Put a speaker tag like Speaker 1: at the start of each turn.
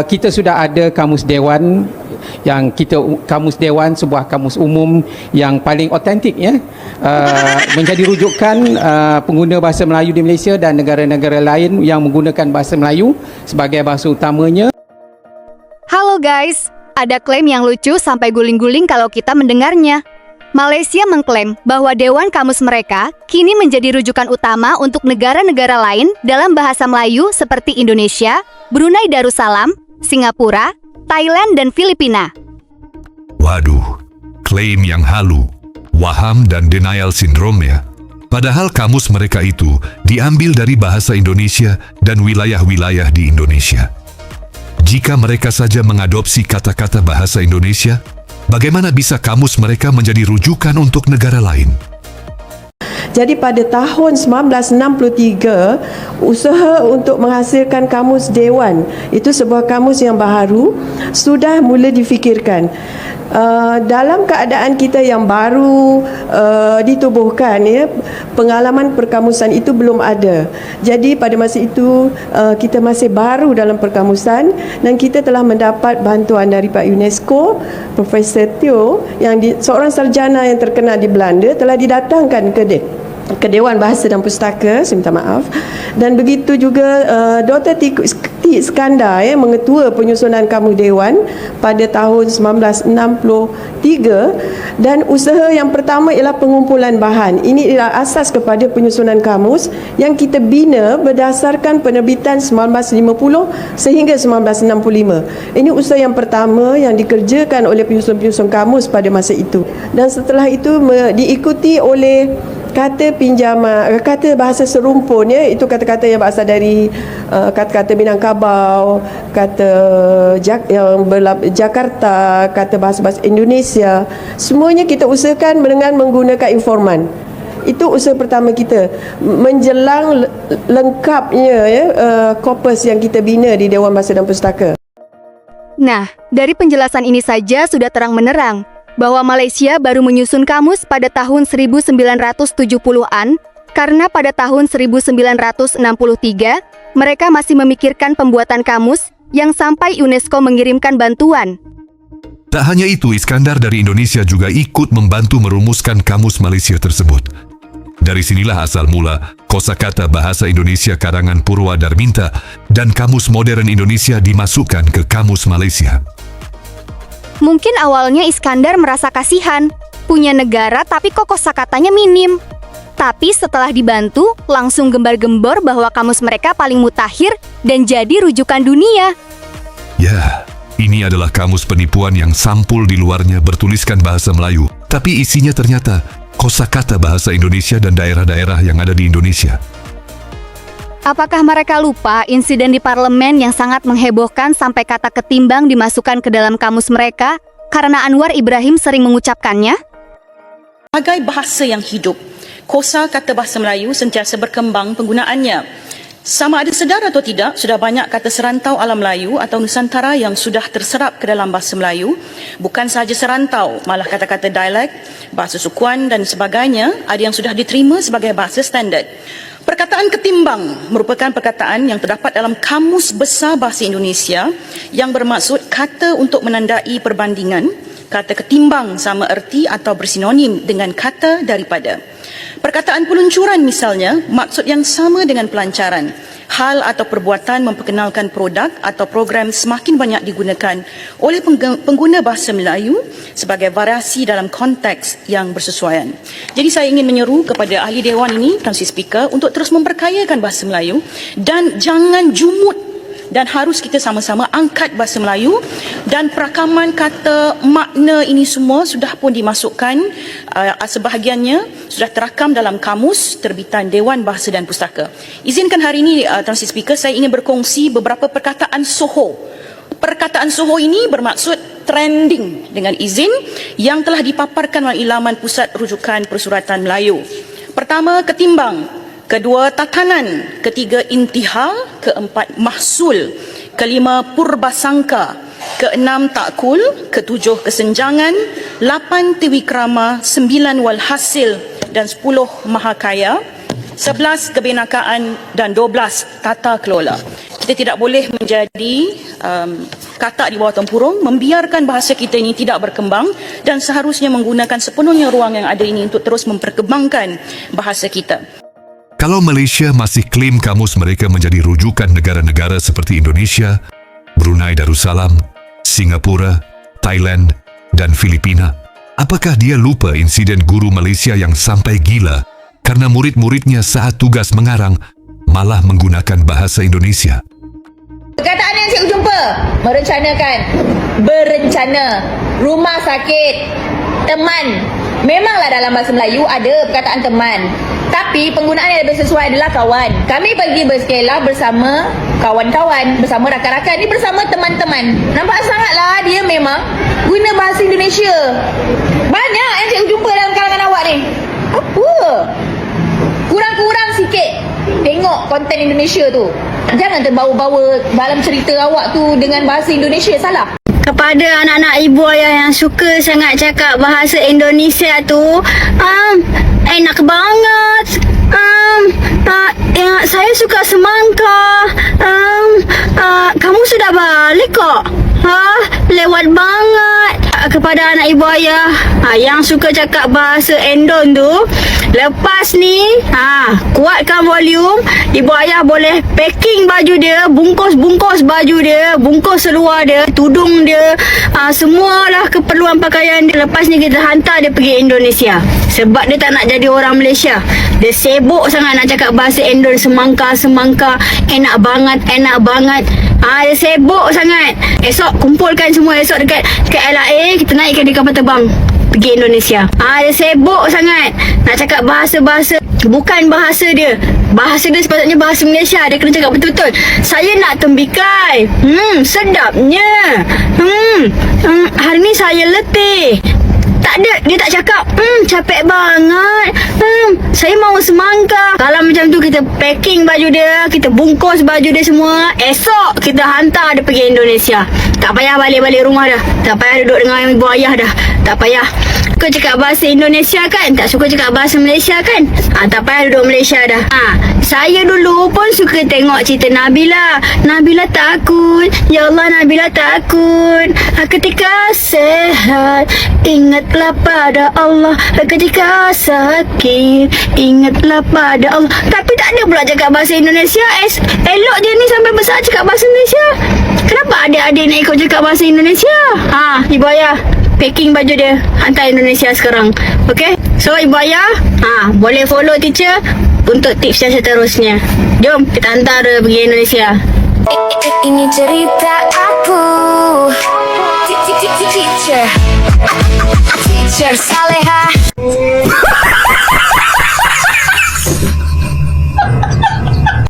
Speaker 1: Kita sudah ada kamus dewan kamus dewan sebuah kamus umum yang paling otentik ya, menjadi rujukan pengguna bahasa Melayu di Malaysia dan negara-negara lain yang menggunakan bahasa Melayu sebagai bahasa utamanya.
Speaker 2: Halo guys, ada klaim yang lucu sampai guling-guling kalau kita mendengarnya. Malaysia mengklaim bahwa Dewan Kamus mereka kini menjadi rujukan utama untuk negara-negara lain dalam bahasa Melayu seperti Indonesia, Brunei Darussalam, Singapura, Thailand, dan Filipina.
Speaker 3: Waduh, klaim yang halu, waham dan denial syndrome ya. Padahal kamus mereka itu diambil dari bahasa Indonesia dan wilayah-wilayah di Indonesia. Jika mereka saja mengadopsi kata-kata bahasa Indonesia, bagaimana bisa kamus mereka menjadi rujukan untuk negara lain?
Speaker 4: Jadi pada tahun 1963, usaha untuk menghasilkan kamus dewan, itu sebuah kamus yang baharu, sudah mula difikirkan. Dalam keadaan kita yang baru ditubuhkan ya, pengalaman perkamusan itu belum ada. Jadi pada masa itu kita masih baru dalam perkamusan dan kita telah mendapat bantuan daripada UNESCO. Profesor Teo yang seorang sarjana yang terkenal di Belanda telah didatangkan ke Dewan Bahasa dan Pustaka, saya minta maaf. Dan begitu juga Dr. T. Iskandar mengetua penyusunan kamus dewan pada tahun 1963, dan usaha yang pertama ialah pengumpulan bahan. Ini adalah asas kepada penyusunan kamus yang kita bina berdasarkan penerbitan 1950 sehingga 1965. Ini usaha yang pertama yang dikerjakan oleh penyusun-penyusun kamus pada masa itu. Dan setelah itu diikuti oleh kata pinjaman, kata bahasa serumpun ya, itu kata-kata yang berasal dari kata-kata Minangkabau, kata Jakarta, kata bahasa-bahasa Indonesia. Semuanya kita usahakan dengan menggunakan informan. Itu usaha pertama kita menjelang lengkapnya ya, korpus yang kita bina di Dewan Bahasa dan Pustaka.
Speaker 2: Nah, dari penjelasan ini saja sudah terang menerang bahwa Malaysia baru menyusun kamus pada tahun 1970-an, karena pada tahun 1963 mereka masih memikirkan pembuatan kamus yang sampai UNESCO mengirimkan bantuan.
Speaker 3: Tak hanya itu, Iskandar dari Indonesia juga ikut membantu merumuskan kamus Malaysia tersebut. Dari sinilah asal mula kosakata bahasa Indonesia karangan Purwa Darminta dan kamus modern Indonesia dimasukkan ke kamus Malaysia.
Speaker 2: Mungkin awalnya Iskandar merasa kasihan, punya negara tapi kok kosakatanya minim. Tapi setelah dibantu, langsung gembar-gembor bahwa kamus mereka paling mutakhir dan jadi rujukan dunia.
Speaker 3: Ya, ini adalah kamus penipuan yang sampul di luarnya bertuliskan bahasa Melayu, tapi isinya ternyata kosakata bahasa Indonesia dan daerah-daerah yang ada di Indonesia.
Speaker 2: Apakah mereka lupa insiden di parlemen yang sangat menghebohkan sampai kata ketimbang dimasukkan ke dalam kamus mereka karena Anwar Ibrahim sering mengucapkannya?
Speaker 5: Sebagai bahasa yang hidup, kosa kata bahasa Melayu sentiasa berkembang penggunaannya. Sama ada sedar atau tidak, sudah banyak kata serantau ala Melayu atau Nusantara yang sudah terserap ke dalam bahasa Melayu. Bukan sahaja serantau, malah kata-kata dialek, bahasa sukuan dan sebagainya ada yang sudah diterima sebagai bahasa standard. Perkataan ketimbang merupakan perkataan yang terdapat dalam Kamus Besar Bahasa Indonesia yang bermaksud kata untuk menandai perbandingan. Kata ketimbang sama erti atau bersinonim dengan kata daripada. Perkataan peluncuran misalnya, maksud yang sama dengan pelancaran. Hal atau perbuatan memperkenalkan produk atau program semakin banyak digunakan oleh pengguna bahasa Melayu sebagai variasi dalam konteks yang bersesuaian. Jadi saya ingin menyeru kepada ahli dewan ini, Tuan Si Speaker, untuk terus memperkayakan bahasa Melayu dan jangan jumut, dan harus kita sama-sama angkat bahasa Melayu, dan perakaman kata makna ini semua sudah pun dimasukkan, sebahagiannya sudah terakam dalam kamus terbitan Dewan Bahasa dan Pustaka. Izinkan hari ini, Tuan Si Speaker, saya ingin berkongsi beberapa perkataan Soho. Perkataan Soho ini bermaksud trending dengan izin yang telah dipaparkan oleh laman Pusat Rujukan Persuratan Melayu. Pertama, ketimbang. Kedua, tatanan. Ketiga, intihal. Keempat, mahsul. Kelima, purbasangka. Keenam, takul. Ketujuh, kesenjangan. 8, tiwikrama. 9, walhasil. Dan 10, mahakaya. 11 kebenakaan dan 12 tata kelola. Kita tidak boleh menjadi katak di bawah tempurung, membiarkan bahasa kita ini tidak berkembang dan seharusnya menggunakan sepenuhnya ruang yang ada ini untuk terus memperkembangkan bahasa kita.
Speaker 3: Kalau Malaysia masih klaim kamus mereka menjadi rujukan negara-negara seperti Indonesia, Brunei Darussalam, Singapura, Thailand, dan Filipina, apakah dia lupa insiden guru Malaysia yang sampai gila karena murid-muridnya saat tugas mengarang malah menggunakan bahasa Indonesia?
Speaker 6: Perkataan yang cikgu jumpa, berencana, rumah sakit, teman. Memanglah dalam bahasa Melayu ada perkataan teman, tapi penggunaan yang lebih sesuai adalah kawan. Kami pergi bersekolah bersama kawan-kawan, bersama rakan-rakan, ni bersama teman-teman. Nampak sangatlah dia memang guna bahasa Indonesia. Banyak yang cikgu jumpa dalam kalangan awak ni. Apa? Kurang-kurang sikit tengok konten Indonesia tu. Jangan terbawa-bawa dalam cerita awak tu dengan bahasa Indonesia, salah.
Speaker 7: Kepada anak-anak ibu ayah yang suka sangat cakap bahasa Indonesia tu, enak banget. Saya suka semangka. Kamu sudah balik kok. Lewat banget. Kepada anak ibu ayah yang suka cakap bahasa Endon tu, lepas ni kuatkan volume. Ibu ayah boleh packing baju dia, bungkus baju dia, bungkus seluar dia, tudung dia, semualah keperluan pakaian dia. Lepas ni kita hantar dia pergi Indonesia. Sebab dia tak nak jadi orang Malaysia. Dia sibuk sangat nak cakap bahasa Endon, semangka, enak banget. Dia sibuk sangat. Esok kumpulkan semua, esok dekat LA kita naikkan dia kapal terbang pergi Indonesia. Dia sibuk sangat nak cakap bahasa-bahasa bukan bahasa dia. Bahasa dia sepatutnya bahasa Malaysia. Dia kena cakap betul-betul. Saya nak tembikai. Sedapnya. Hari ni saya letih. Tak ada, dia tak cakap capek banget, saya mau semangka. Kalau macam tu kita packing baju dia, kita bungkus baju dia semua, esok kita hantar dia pergi Indonesia. Tak payah balik-balik rumah dah, tak payah duduk dengan ibu ayah dah, tak payah. Suka cakap bahasa Indonesia kan, tak suka cakap bahasa Malaysia kan, tak payah duduk Malaysia dah. Saya dulu pun suka tengok cerita Nabila takut, ya Allah Nabila takut. Ketika sehat ingatlah pada Allah, ketika sakit ingatlah pada Allah. Tapi tak ada pula cakap bahasa Indonesia. Elok je ni sampai besar cakap bahasa Indonesia. Kenapa adik-adik nak ikut cakap bahasa Indonesia? Ibu ayah packing baju dia, hantar Indonesia sekarang. Okay? So ibu ayah boleh follow teacher untuk tips yang seterusnya. Jom kita hantar dia pergi Indonesia.
Speaker 8: Ini cerita aku, teacher Saleha.